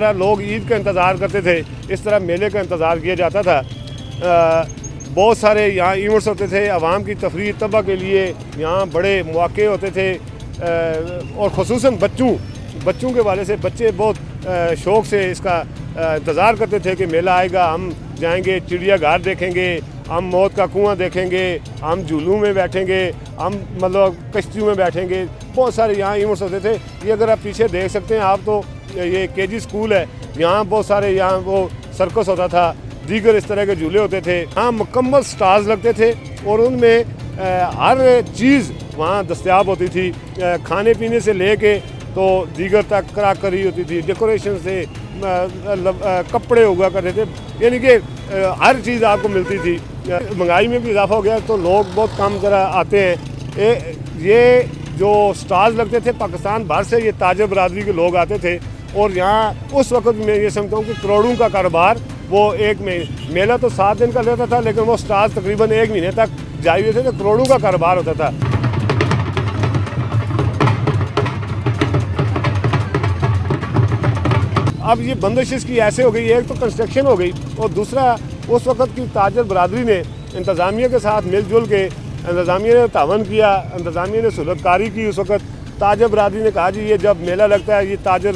तरह लोग ईद का इंतज़ार करते थे, इस तरह मेले का इंतज़ार किया जाता था। बहुत सारे यहाँ इवेंट्स होते थे, आवाम की तफरीह तबा के लिए यहाँ बड़े मौक़े होते थे और ख़ुसूसन बच्चों के वाले से बच्चे बहुत शौक़ से इसका इंतज़ार करते थे कि मेला आएगा, हम जाएंगे, चिड़ियाघर देखेंगे, हम मौत का कुआं देखेंगे, हम झूलों में बैठेंगे, हम मतलब कश्तियों में बैठेंगे। बहुत सारे यहाँ इवेंट्स होते थे। ये अगर आप पीछे देख सकते हैं आप, तो ये केजी स्कूल है, यहाँ बहुत सारे यहाँ वो सर्कस होता था, दीगर इस तरह के झूले होते थे। यहाँ मुकम्मल स्टॉल्स लगते थे और उनमें हर चीज़ वहाँ दस्तयाब होती थी, खाने पीने से ले कर तो दीगर तक कराकरी होती थी, डेकोरेशन से कपड़े हुआ करते थे, यानी कि हर चीज़ आपको मिलती थी। महंगाई में भी इजाफा हो गया तो लोग बहुत कम ज़रा आते हैं। ये जो स्टॉल्स लगते थे पाकिस्तान भर से ये ताजर बरादरी के लोग आते थे और यहाँ उस वक्त मैं ये समझता हूँ कि करोड़ों का कारोबार वो एक मेला तो 7 दिन का रहता था, लेकिन वो स्टॉल्स तकरीबन 1 महीने तक जाए हुए थे, तो करोड़ों का कारोबार होता था। अब ये बंदिश इसकी ऐसे हो गई, एक तो कंस्ट्रक्शन हो गई और दूसरा उस वक़्त की ताजर बरादरी ने इंतज़ामिया के साथ मिलजुल के इंतज़ामिया ने तावन किया, इंतज़ामिया ने सुलहकारी की। उस वक़्त ताजर बरादरी ने कहा जी ये जब मेला लगता है, ये ताजर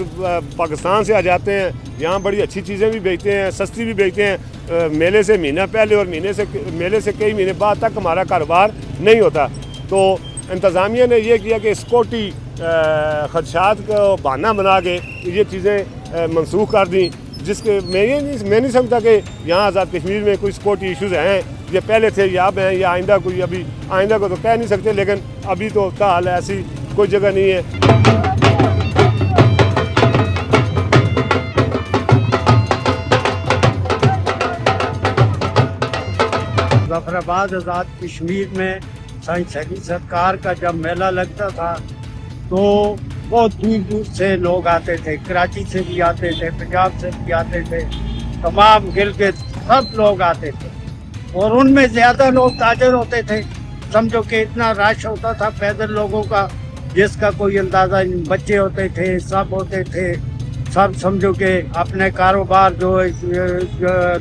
पाकिस्तान से आ जाते हैं, यहाँ बड़ी अच्छी चीज़ें भी बेचते हैं, सस्ती भी बेचते हैं, मेले से महीना पहले और मेले से कई महीने बाद तक हमारा कारोबार नहीं होता। तो इंतज़ामिया ने यह किया कि सिक्योरिटी खदशात को बहाना बना के ये चीज़ें मनसूख कर दी, जिसके मैं नहीं समझता कि यहाँ आज़ाद कश्मीर में कोई सिक्योरिटी इशूज़ हैं, ये पहले थे या अब हैं या आइंदा कोई, अभी आइंदा को तो कह नहीं सकते, लेकिन अभी तो ताल ऐसी कोई जगह नहीं है। मुजफ्फराबाद आज़ाद कश्मीर में साइंस सरकार का जब मेला लगता था तो बहुत दूर दूर से लोग आते थे, कराची से भी आते थे, पंजाब से भी आते थे, तमाम गिलगित सब लोग आते थे और उनमें ज़्यादा लोग ताजर होते थे। समझो कि इतना रश होता था पैदल लोगों का जिसका कोई अंदाज़ा नहीं। बच्चे होते थे, सब होते थे, सब समझो कि अपने कारोबार जो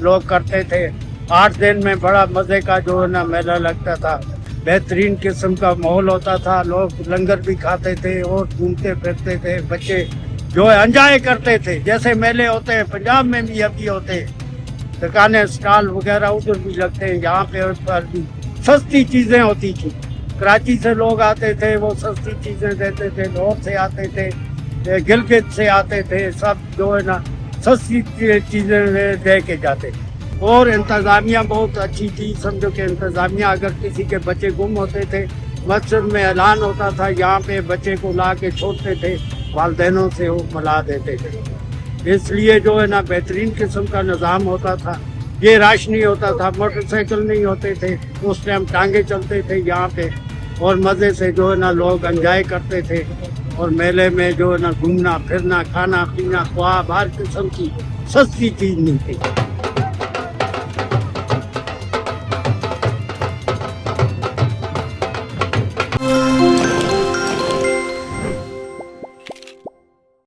लोग करते थे। 8 दिन में बड़ा मज़े का जो है ना मेला लगता था, बेहतरीन किस्म का माहौल होता था, लोग लंगर भी खाते थे और घूमते फिरते थे, बच्चे जो है एंजॉय करते थे। जैसे मेले होते हैं पंजाब में भी अभी होते हैं, दुकानें स्टॉल वगैरह उधर भी लगते हैं, यहाँ पर भी सस्ती चीज़ें होती थी। कराची से लोग आते थे, वो सस्ती चीज़ें देते थे, लाहौर से आते थे, गिलगित से आते थे, सब जो है ना सस्ती चीज़ें दे के जाते थे। और इंतज़ामिया बहुत अच्छी थी। समझो कि इंतज़ामिया अगर किसी के बच्चे गुम होते थे, मस्जिद में ऐलान होता था, यहाँ पे बच्चे को ला के छोड़ते थे, वालिदैनों से वो मिला देते थे। इसलिए जो है ना बेहतरीन किस्म का निज़ाम होता था। ये रश नहीं होता था, मोटरसाइकिल नहीं होते थे, उस टाइम टांगे चलते थे यहाँ पे और मज़े से जो है ना लोग एंजॉय करते थे। और मेले में जो है ना घूमना फिरना, खाना पीना, ख्वाब हर किस्म की सस्ती चीज़ नहीं थी।